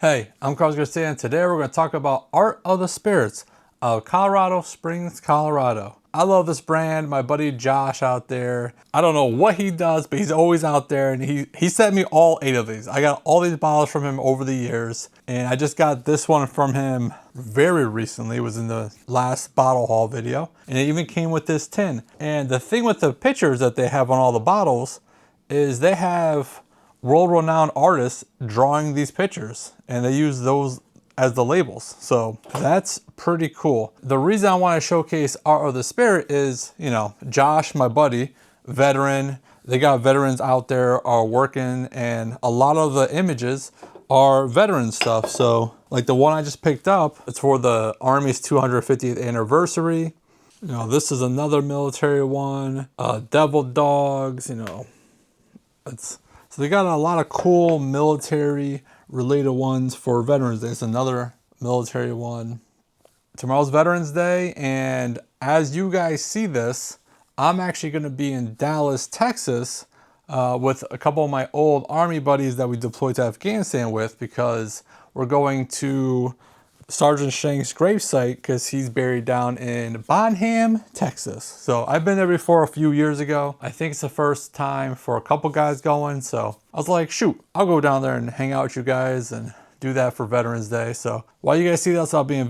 Hey, I'm Carlos Garcia, and today we're going to talk about Art of the Spirits of Colorado Springs, Colorado. I love this brand. My buddy Josh out there, I don't know what he does, but he's always out there, and he sent me all 8 of these. I got all these bottles from him over the years, and I just got this one from him very recently. It was in the last bottle haul video, and it even came with this tin. And the thing with the pictures that they have on all the bottles is they have world-renowned artists drawing these pictures, and they use those as the labels. So that's pretty cool. The reason I want to showcase Art of the Spirit is, you know, Josh, my buddy, veteran, they got veterans out there are working, and a lot of the images are veteran stuff. So like the one I just picked up, it's for the Army's 250th anniversary. You know, this is another military one, Devil Dogs, you know, so they got a lot of cool military related ones for Veterans Day. It's another military one. Tomorrow's Veterans Day, and as you guys see this, I'm actually going to be in Dallas, Texas with a couple of my old Army buddies that we deployed to Afghanistan with, because we're going to Sergeant Shank's gravesite because he's buried down in Bonham, Texas. So I've been there before a few years ago. I think it's the first time for a couple guys going. So I was like, shoot, I'll go down there and hang out with you guys and do that for Veterans Day. So while you guys see this, I'll be in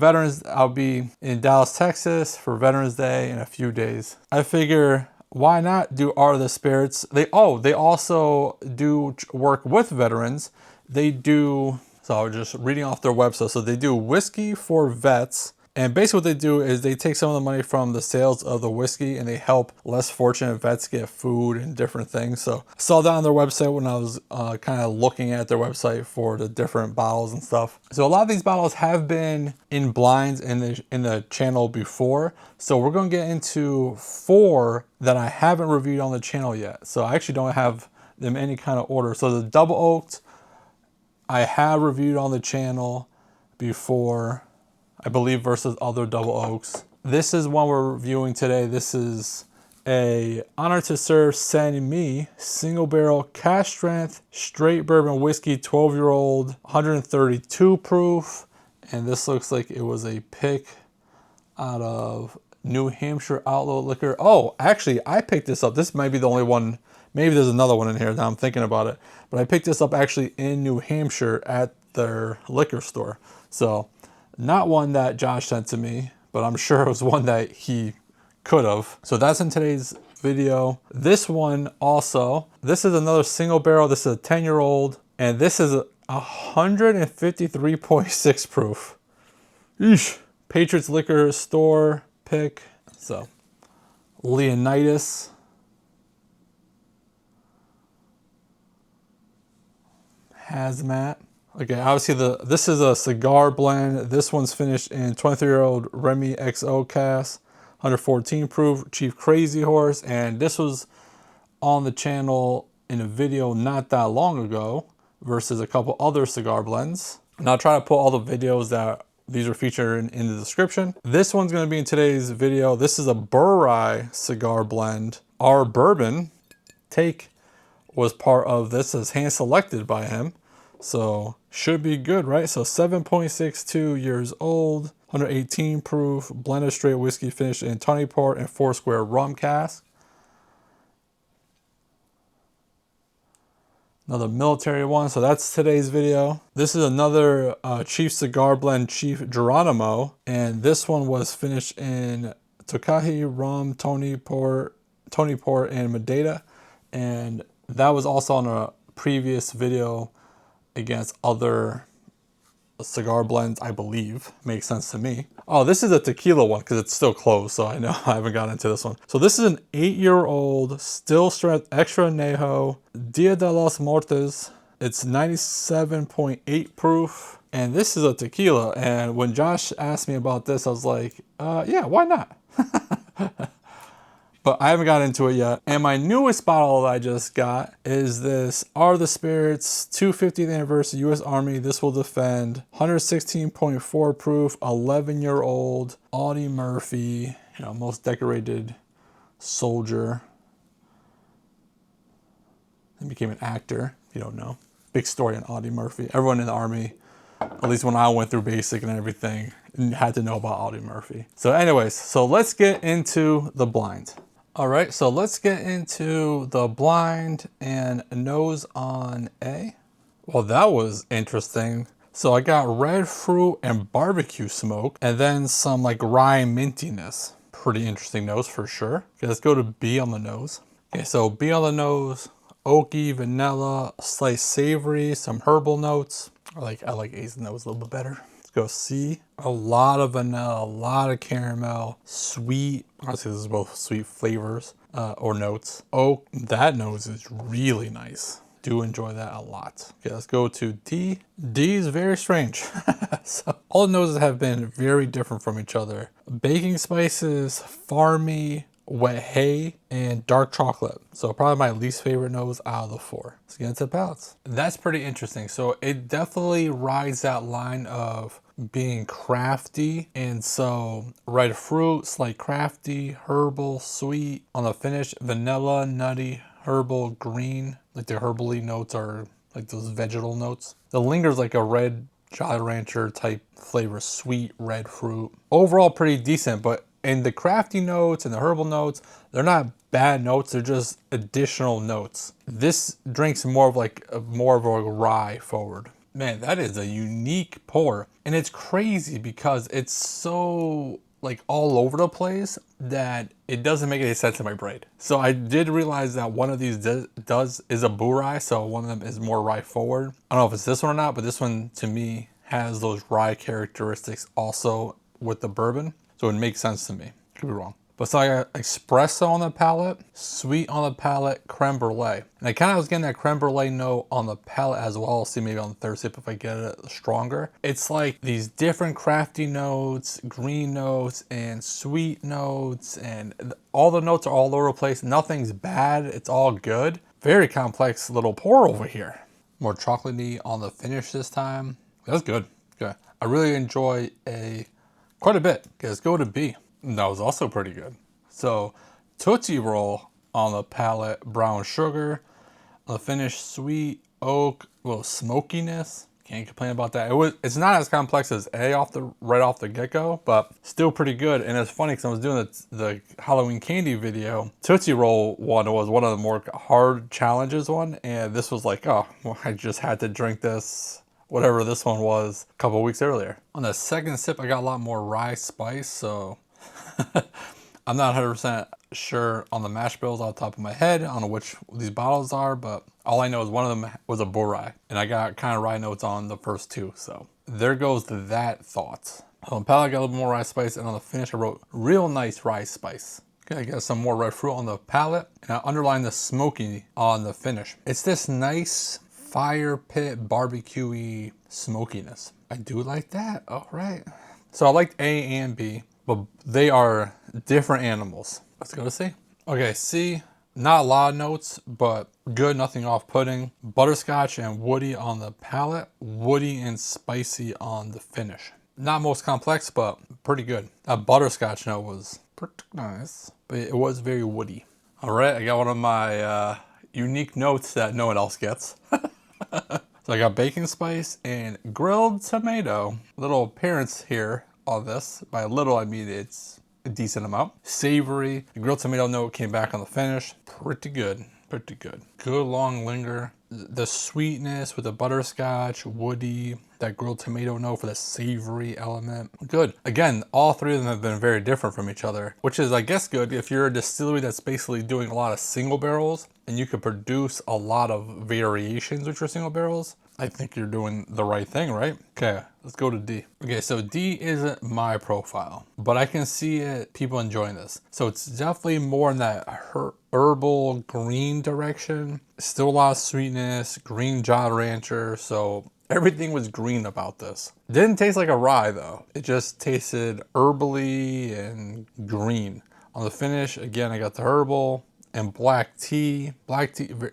Dallas, Texas for Veterans Day in a few days. I figure, why not do Art of the Spirits? They also do work with veterans. They do. So just reading off their website. So they do whiskey for vets. And basically what they do is they take some of the money from the sales of the whiskey and they help less fortunate vets get food and different things. So I saw that on their website when I was kind of looking at their website for the different bottles and stuff. So a lot of these bottles have been in blinds in the channel before. So we're going to get into 4 that I haven't reviewed on the channel yet. So I actually don't have them in any kind of order. So the double oaked, I have reviewed on the channel before, I believe, versus other double oaks. This is one we're reviewing today. This is a Honor to Serve Saint-Me single barrel cask strength straight bourbon whiskey, 12-year-old, 132 proof. And this looks like it was a pick out of New Hampshire Outlaw Liquor. Oh, actually, I picked this up. This might be the only one. Maybe there's another one in here now I'm thinking about it. But I picked this up actually in New Hampshire at their liquor store. So not one that Josh sent to me, but I'm sure it was one that he could have. So that's in today's video. This one also, this is another single barrel. This is a 10-year-old, and this is 153.6 proof. Eesh. Patriots Liquor Store pick. So Leonidas. Hazmat. Okay, obviously this is a cigar blend. This one's finished in 23-year-old Remy XO cask, 114 proof, Chief Crazy Horse, and this was on the channel in a video not that long ago versus a couple other cigar blends. And I'll try to put all the videos that these are featured in the description. This one's going to be in today's video. This is a Burrai cigar blend. Our bourbon take was part of this, as hand selected by him. So should be good, right? So 7.62 years old, 118 proof, blended straight whiskey finished in Tawny Port and Foursquare rum cask. Another military one, so that's today's video. This is another Chief Cigar Blend, Chief Geronimo, and this one was finished in Tokahi rum, Tawny Port, and Madeira, and that was also on a previous video against other cigar blends, I believe. Makes sense to me. Oh, this is a tequila one because it's still closed, so I know I haven't gotten into this one. So this is an 8-year-old still strength extra añejo Dia de los Muertos. It's 97.8 proof, and this is a tequila. And when Josh asked me about this, I was like, yeah, why not? But I haven't got into it yet. And my newest bottle that I just got is this Art of the Spirits 250th Anniversary U.S. Army. This will defend 116.4 proof, 11-year-old Audie Murphy, you know, most decorated soldier. He became an actor, if you don't know. Big story on Audie Murphy. Everyone in the Army At least when I went through basic and everything, and had to know about Audie Murphy. So anyways, so let's get into the blind. All right, so let's get into the blind and nose on A. Well, that was interesting. So I got red fruit and barbecue smoke, and then some like rye mintiness. Pretty interesting nose for sure. Okay, let's go to B on the nose. Okay, so B on the nose, oaky, vanilla, slight savory, some herbal notes. I like A's nose a little bit better. Let's go C. A lot of vanilla, a lot of caramel, sweet. Honestly, this is both sweet flavors or notes. Oak, that nose is really nice. Do enjoy that a lot. Okay, let's go to D. D is very strange. So all the noses have been very different from each other. Baking spices, farmy, wet hay, and dark chocolate. So probably my least favorite nose out of the four. Let's get into palates. That's pretty interesting. So it definitely rides that line of being crafty, and so red fruit, slight crafty, herbal, sweet. On the finish, vanilla, nutty, herbal, green. Like the herbally notes are like those vegetal notes. The linger's like a red Jolly Rancher type flavor, sweet red fruit. Overall pretty decent, but in the crafty notes and the herbal notes, they're not bad notes, they're just additional notes. This drink's more of a rye forward. Man, that is a unique pour. And it's crazy because it's so like all over the place that it doesn't make any sense in my brain. So I did realize that one of these is a boo rye, so one of them is more rye forward. I don't know if it's this one or not, but this one to me has those rye characteristics also with the bourbon. So it makes sense to me. Could be wrong. But so I got espresso on the palate, sweet on the palate, creme brulee. And I kind of was getting that creme brulee note on the palate as well. I'll see maybe on the third sip if I get it stronger. It's like these different crafty notes, green notes, and sweet notes. And all the notes are all over the place. Nothing's bad. It's all good. Very complex little pour over here. More chocolatey on the finish this time. That's good. Okay. I really enjoy quite a bit. Okay, let's go to B. That was also pretty good. So Tootsie Roll on the palate, brown sugar. On the finish, sweet, oak, a little smokiness. Can't complain about that. It's not as complex as A right off the get-go, but still pretty good. And it's funny because I was doing the Halloween candy video. Tootsie Roll one was one of the more hard challenges one. And this was like, oh, well, I just had to drink this, whatever this one was, a couple weeks earlier. On the second sip, I got a lot more rye spice, so I'm not 100% sure on the mash bills off the top of my head on which these bottles are, but all I know is one of them was a bull rye, and I got kind of rye notes on the first two, so there goes that thought. On the palate, I got a little more rye spice, and on the finish, I wrote real nice rye spice. Okay, I got some more red fruit on the palate, and I underlined the smoky on the finish. It's this nice fire pit barbecue-y smokiness. I do like that. All right. So I liked A and B, but they are different animals. Let's go to C. Okay, C, not a lot of notes, but good, nothing off-putting. Butterscotch and woody on the palate, woody and spicy on the finish. Not most complex, but pretty good. That butterscotch note was pretty nice, but it was very woody. All right, I got one of my unique notes that no one else gets. So I got bacon spice and grilled tomato. Little appearance here on this. By little, I mean it's a decent amount. Savory. The grilled tomato note came back on the finish. Pretty good. Pretty good. Good long linger. The sweetness with the butterscotch, woody, that grilled tomato note for the savory element. Good. Again, all three of them have been very different from each other, which is, I guess, good if you're a distillery that's basically doing a lot of single barrels and you could produce a lot of variations with your single barrels. I think you're doing the right thing, right? Okay, let's go to D. Okay, so D isn't my profile, but I can see people enjoying this. So it's definitely more in that herbal green direction. Still a lot of sweetness, green Jolly Rancher. So everything was green about this. Didn't taste like a rye though. It just tasted herbally and green. On the finish, again, I got the herbal and black tea,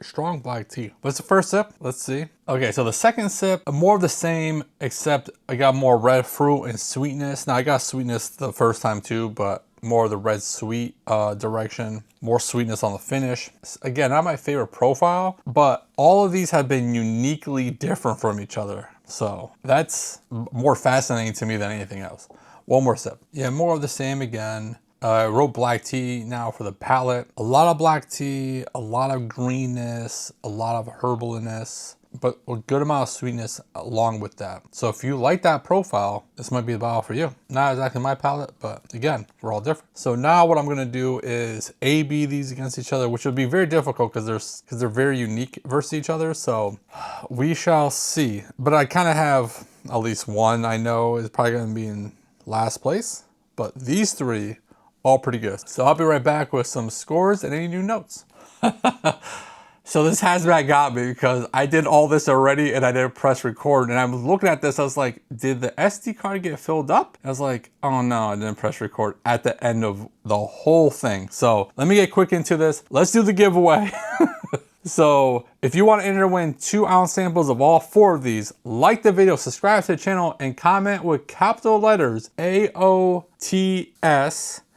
strong black tea. What's the first sip? Let's see. Okay, so the second sip, more of the same, except I got more red fruit and sweetness. Now I got sweetness the first time too, but more of the red sweet direction, more sweetness on the finish. Again, not my favorite profile, but all of these have been uniquely different from each other. So that's more fascinating to me than anything else. One more sip. Yeah, more of the same again. I wrote black tea now for the palate. A lot of black tea, a lot of greenness, a lot of herbaliness, but a good amount of sweetness along with that. So if you like that profile, this might be the bottle for you. Not exactly my palate, but again, we're all different. So now what I'm gonna do is A/B these against each other, which would be very difficult because they're very unique versus each other. So we shall see. But I kind of have at least one I know is probably gonna be in last place, but these three, all pretty good. So I'll be right back with some scores and any new notes. So this hazmat got me because I did all this already and I didn't press record. And I'm looking at this, I was like, did the SD card get filled up? I was like, oh no, I didn't press record at the end of the whole thing. So let me get quick into this. Let's do the giveaway. So if you want to enter to win 2-ounce samples of all 4 of these, like the video, subscribe to the channel, and comment with capital letters AOTS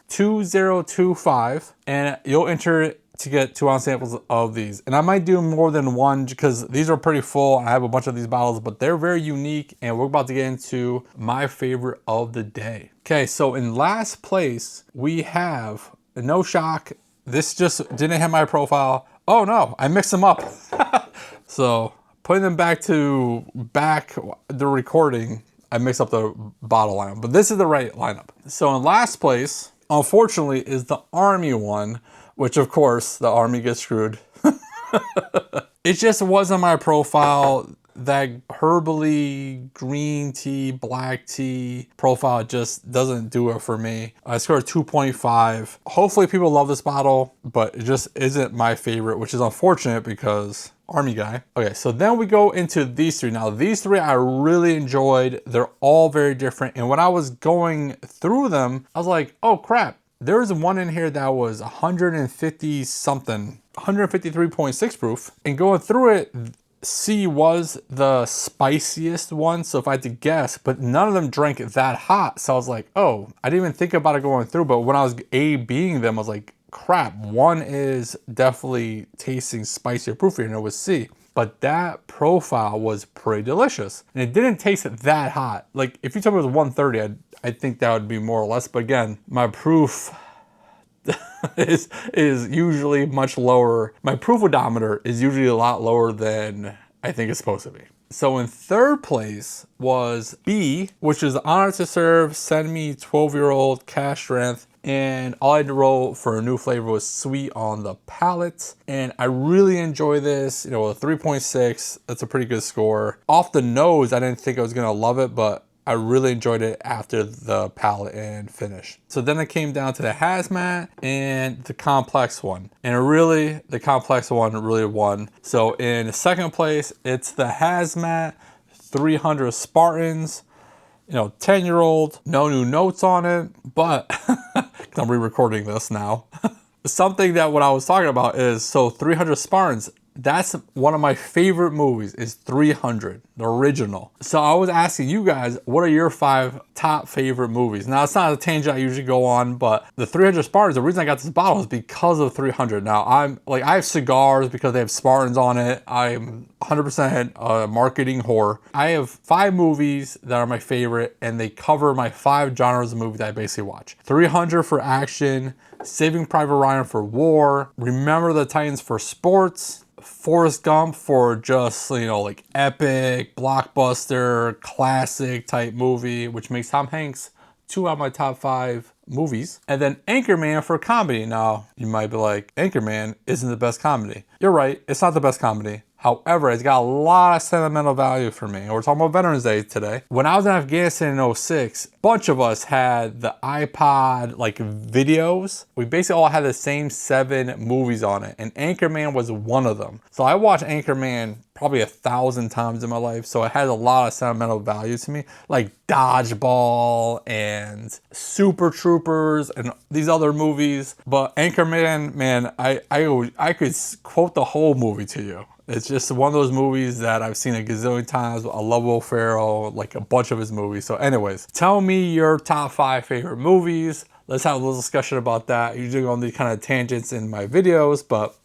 2025, and you'll enter to get 2-ounce samples of these. And I might do more than one because these are pretty full. I have a bunch of these bottles, but they're very unique, and we're about to get into my favorite of the day. Okay, so in last place, we have, no shock, this just didn't hit my profile. Oh no, I mixed them up. So putting them back the recording, I mixed up the bottle lineup, but this is the right lineup. So in last place, unfortunately, is the Army one, which of course the Army gets screwed. It just wasn't my profile. That herbally green tea, black tea profile just doesn't do it for me. I scored 2.5. Hopefully people love this bottle, but it just isn't my favorite, which is unfortunate because Army guy. Okay, so then we go into these three. Now these three I really enjoyed. They're all very different. And when I was going through them, I was like, oh crap. There's one in here that was 150 something, 153.6 proof. And going through it, C was the spiciest one, so if I had to guess, but none of them drank that hot. So I was like, oh, I didn't even think about it going through, but when I was A-Bing them, I was like, crap, one is definitely tasting spicier, proofier, and it was C. But that profile was pretty delicious. And it didn't taste that hot. Like, if you told me it was 130, I'd think that would be more or less. But again, my proof is usually much lower. My proof odometer is usually a lot lower than I think it's supposed to be. So in third place was B, which is honored to serve, send me 12-year-old cash strength. And all I had to roll for a new flavor was sweet on the palate. And I really enjoy this, you know, a 3.6, that's a pretty good score. Off the nose, I didn't think I was gonna love it, but I really enjoyed it after the palate and finish. So then it came down to the hazmat and the complex one. And really, the complex one really won. So in second place, it's the hazmat 300 Spartans. You know, 10-year-old, no new notes on it, but I'm re-recording this now. Something that what I was talking about is, so 300 Spartans, that's one of my favorite movies, is 300, the original. So I was asking you guys, what are your 5 top favorite movies? Now, it's not a tangent I usually go on, but the 300 Spartans, the reason I got this bottle is because of 300. Now, I have cigars because they have Spartans on it. I'm 100% a marketing whore. I have 5 movies that are my favorite, and they cover my 5 genres of movies that I basically watch. 300 for action, Saving Private Ryan for war, Remember the Titans for sports, Forrest Gump for just, you know, like epic, blockbuster, classic type movie, which makes Tom Hanks 2 out of my top 5 movies. And then Anchorman for comedy. Now, you might be like, Anchorman isn't the best comedy. You're right, it's not the best comedy. However, it's got a lot of sentimental value for me. And we're talking about Veterans Day today. When I was in Afghanistan in 06, a bunch of us had the iPod like videos. We basically all had the same 7 movies on it, and Anchorman was one of them. So I watched Anchorman probably 1,000 times in my life, so it has a lot of sentimental value to me, like Dodgeball and Super Troopers and these other movies. But Anchorman, man, I could quote the whole movie to you. It's just one of those movies that I've seen a gazillion times. I love Will Ferrell, like a bunch of his movies. So anyways, tell me your top 5 favorite movies. Let's have a little discussion about that. Usually on these kind of tangents in my videos, but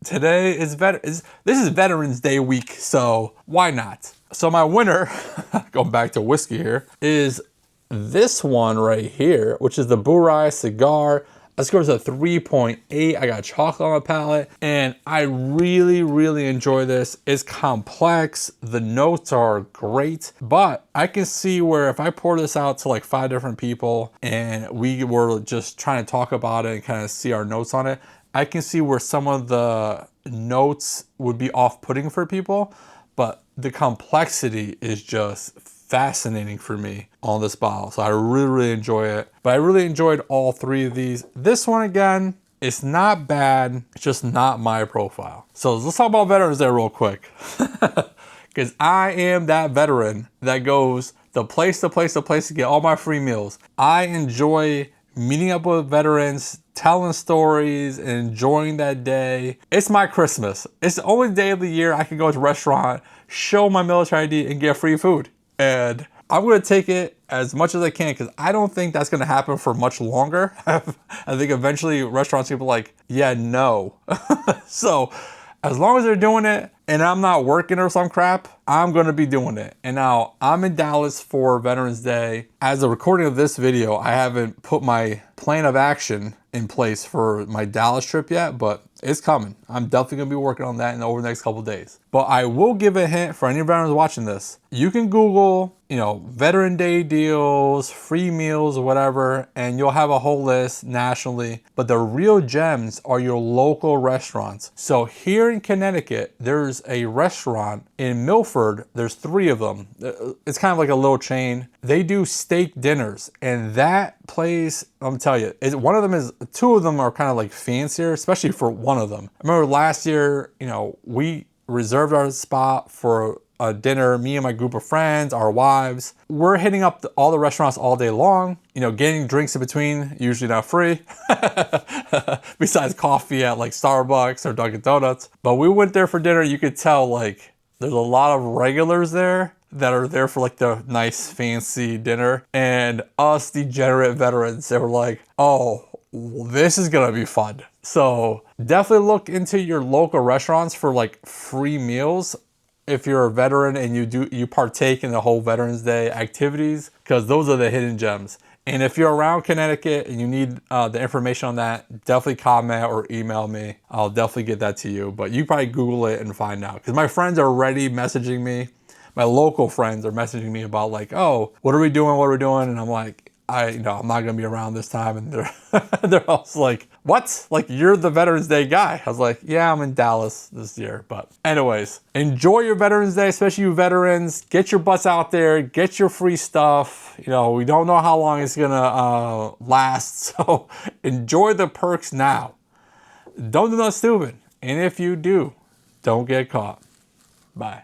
today is this is Veterans Day week, so why not? So my winner, going back to whiskey here, is this one right here, which is the Burai Cigar. I scored a 3.8. I got chocolate on my palate, and I really, really enjoy this. It's complex. The notes are great, but I can see where if I pour this out to like 5 different people and we were just trying to talk about it and kind of see our notes on it, I can see where some of the notes would be off-putting for people, but the complexity is just fascinating for me on this bottle. So I really, really enjoy it. But I really enjoyed all 3 of these. This one, again, it's not bad. It's just not my profile. So let's talk about Veterans Day real quick. Because I am that veteran that goes to place to place to place to get all my free meals. I enjoy meeting up with veterans, telling stories, and enjoying that day. It's my Christmas. It's the only day of the year I can go to a restaurant, show my military ID, and get free food. And I'm going to take it as much as I can because I don't think that's going to happen for much longer. I think eventually restaurants will be like, yeah, no. So as long as they're doing it and I'm not working or some crap, I'm going to be doing it. And now I'm in Dallas for Veterans Day. As a recording of this video, I haven't put my plan of action in place for my Dallas trip yet, but it's coming. I'm definitely going to be working on that over the next couple days. But I will give a hint for any veterans watching this. You can Google, Veteran Day deals, free meals, or whatever, and you'll have a whole list nationally. But the real gems are your local restaurants. So here in Connecticut, there's a restaurant in Milford. There's 3 of them. It's kind of like a little chain. They do steak dinners, and that place, I'm telling you, 2 of them are kind of like fancier, especially for one of them. I remember last year, we reserved our spot for a dinner, me and my group of friends, our wives. We're hitting up all the restaurants all day long, getting drinks in between, usually not free, besides coffee at like Starbucks or Dunkin' Donuts. But we went there for dinner. You could tell like there's a lot of regulars there that are there for like the nice fancy dinner, and us degenerate veterans, they were like, oh, this is gonna be fun. So definitely look into your local restaurants for like free meals if you're a veteran and you partake in the whole Veterans Day activities, because those are the hidden gems. And if you're around Connecticut and you need the information on that, definitely comment or email me. I'll definitely get that to you. But you probably Google it and find out, because my friends are already messaging me. My local friends are messaging me about like, oh, what are we doing? What are we doing? And I'm like, I'm not gonna be around this time. And they're all like, what? Like, you're the Veterans Day guy. I was like, yeah, I'm in Dallas this year. But anyways, enjoy your Veterans Day, especially you veterans. Get your butts out there, get your free stuff. We don't know how long it's gonna last. So enjoy the perks now. Don't do nothing stupid. And if you do, don't get caught. Bye.